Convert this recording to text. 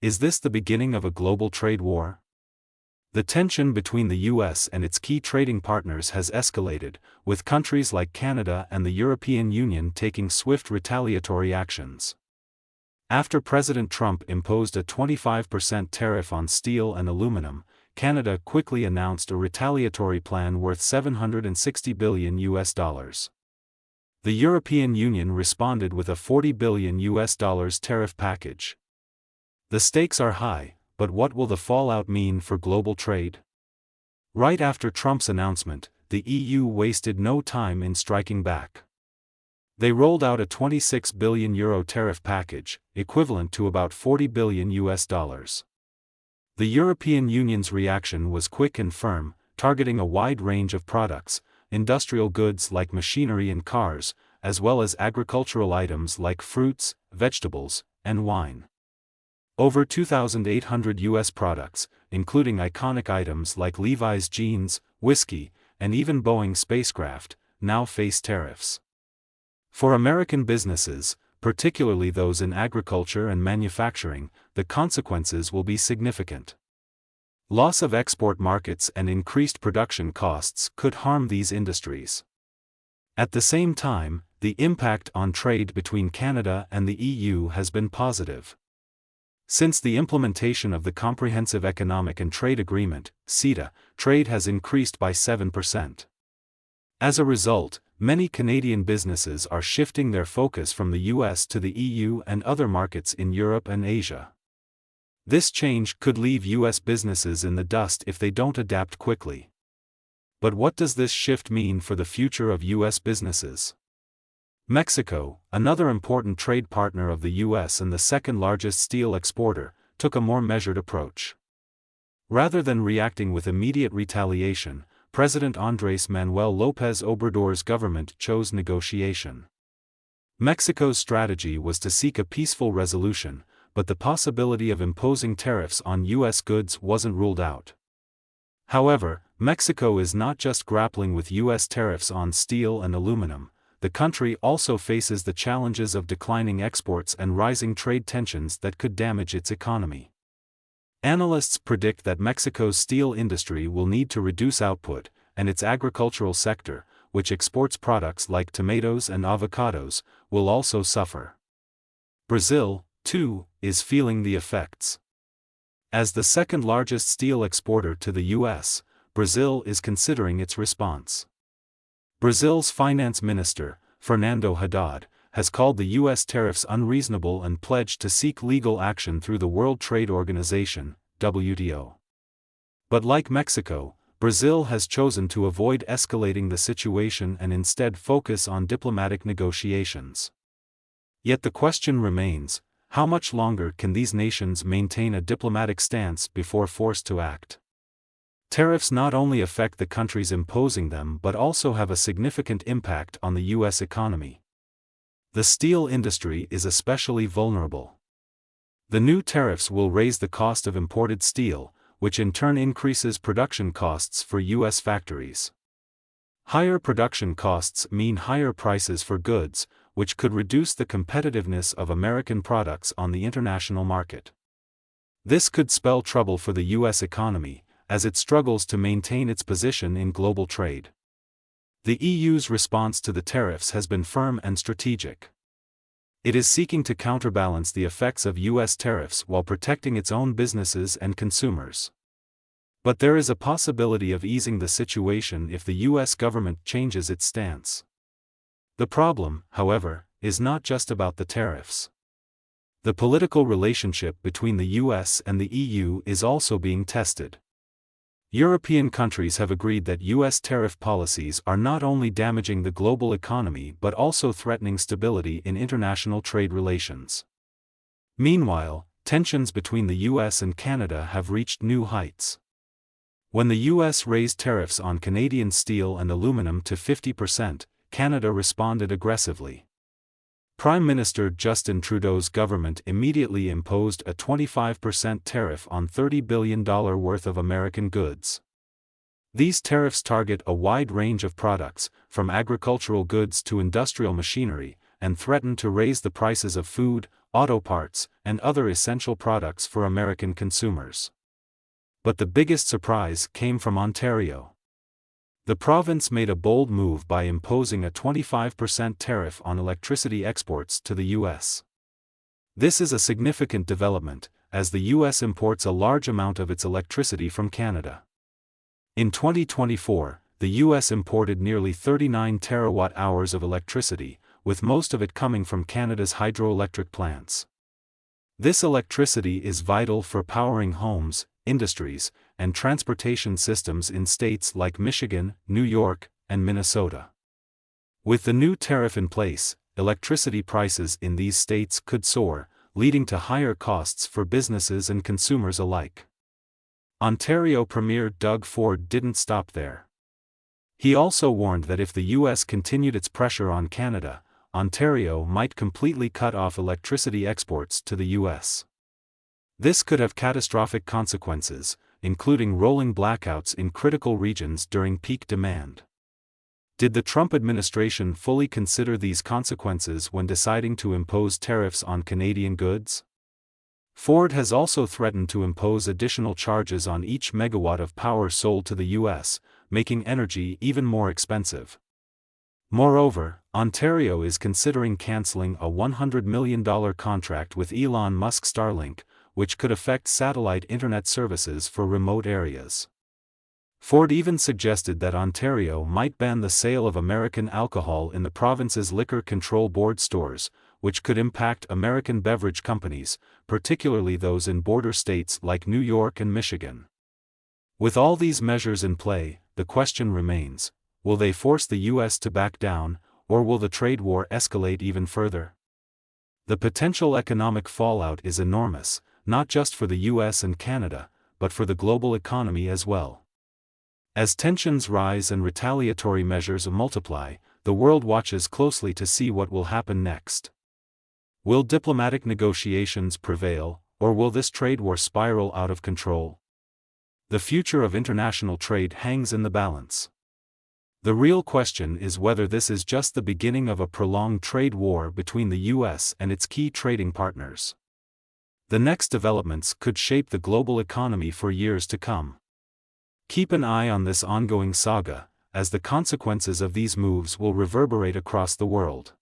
Is this the beginning of a global trade war? The tension between the US and its key trading partners has escalated, with countries like Canada and the European Union taking swift retaliatory actions. After President Trump imposed a 25% tariff on steel and aluminum, Canada quickly announced a retaliatory plan worth $760 billion. The European Union responded with a $40 billion tariff package. The stakes are high, but what will the fallout mean for global trade? Right after Trump's announcement, the EU wasted no time in striking back. They rolled out a €26 billion tariff package, equivalent to about $40 billion. The European Union's reaction was quick and firm, targeting a wide range of products, industrial goods like machinery and cars, as well as agricultural items like fruits, vegetables, and wine. Over 2,800 U.S. products, including iconic items like Levi's jeans, whiskey, and even Boeing spacecraft, now face tariffs. For American businesses, particularly those in agriculture and manufacturing, the consequences will be significant. Loss of export markets and increased production costs could harm these industries. At the same time, the impact on trade between Canada and the EU has been positive. Since the implementation of the Comprehensive Economic and Trade Agreement, CETA, trade has increased by 7%. As a result, many Canadian businesses are shifting their focus from the US to the EU and other markets in Europe and Asia. This change could leave US businesses in the dust if they don't adapt quickly. But what does this shift mean for the future of US businesses? Mexico, another important trade partner of the US and the second-largest steel exporter, took a more measured approach. Rather than reacting with immediate retaliation, President Andrés Manuel López Obrador's government chose negotiation. Mexico's strategy was to seek a peaceful resolution, but the possibility of imposing tariffs on US goods wasn't ruled out. However, Mexico is not just grappling with US tariffs on steel and aluminum. The country also faces the challenges of declining exports and rising trade tensions that could damage its economy. Analysts predict that Mexico's steel industry will need to reduce output, and its agricultural sector, which exports products like tomatoes and avocados, will also suffer. Brazil, too, is feeling the effects. As the second-largest steel exporter to the US, Brazil is considering its response. Brazil's finance minister, Fernando Haddad, has called the U.S. tariffs unreasonable and pledged to seek legal action through the World Trade Organization, WTO. But like Mexico, Brazil has chosen to avoid escalating the situation and instead focus on diplomatic negotiations. Yet the question remains, how much longer can these nations maintain a diplomatic stance before forced to act? Tariffs not only affect the countries imposing them but also have a significant impact on the U.S. economy. The steel industry is especially vulnerable. The new tariffs will raise the cost of imported steel, which in turn increases production costs for U.S. factories. Higher production costs mean higher prices for goods, which could reduce the competitiveness of American products on the international market. This could spell trouble for the U.S. economy, as it struggles to maintain its position in global trade. The EU's response to the tariffs has been firm and strategic. It is seeking to counterbalance the effects of U.S. tariffs while protecting its own businesses and consumers. But there is a possibility of easing the situation if the U.S. government changes its stance. The problem, however, is not just about the tariffs. The political relationship between the US and the EU is also being tested. European countries have agreed that US tariff policies are not only damaging the global economy but also threatening stability in international trade relations. Meanwhile, tensions between the US and Canada have reached new heights. When the US raised tariffs on Canadian steel and aluminum to 50%, Canada responded aggressively. Prime Minister Justin Trudeau's government immediately imposed a 25% tariff on $30 billion worth of American goods. These tariffs target a wide range of products, from agricultural goods to industrial machinery, and threaten to raise the prices of food, auto parts, and other essential products for American consumers. But the biggest surprise came from Ontario. The province made a bold move by imposing a 25% tariff on electricity exports to the U.S. This is a significant development, as the U.S. imports a large amount of its electricity from Canada. In 2024, the U.S. imported nearly 39 terawatt-hours of electricity, with most of it coming from Canada's hydroelectric plants. This electricity is vital for powering homes, industries, and transportation systems in states like Michigan, New York, and Minnesota. With the new tariff in place, electricity prices in these states could soar, leading to higher costs for businesses and consumers alike. Ontario Premier Doug Ford didn't stop there. He also warned that if the U.S. continued its pressure on Canada, Ontario might completely cut off electricity exports to the U.S. This could have catastrophic consequences, including rolling blackouts in critical regions during peak demand. Did the Trump administration fully consider these consequences when deciding to impose tariffs on Canadian goods? Ford has also threatened to impose additional charges on each megawatt of power sold to the U.S., making energy even more expensive. Moreover, Ontario is considering canceling a $100 million contract with Elon Musk's Starlink, which could affect satellite internet services for remote areas. Ford even suggested that Ontario might ban the sale of American alcohol in the province's Liquor Control Board stores, which could impact American beverage companies, particularly those in border states like New York and Michigan. With all these measures in play, the question remains, will they force the U.S. to back down, or will the trade war escalate even further? The potential economic fallout is enormous, not just for the U.S. and Canada, but for the global economy as well. As tensions rise and retaliatory measures multiply, the world watches closely to see what will happen next. Will diplomatic negotiations prevail, or will this trade war spiral out of control? The future of international trade hangs in the balance. The real question is whether this is just the beginning of a prolonged trade war between the U.S. and its key trading partners. The next developments could shape the global economy for years to come. Keep an eye on this ongoing saga, as the consequences of these moves will reverberate across the world.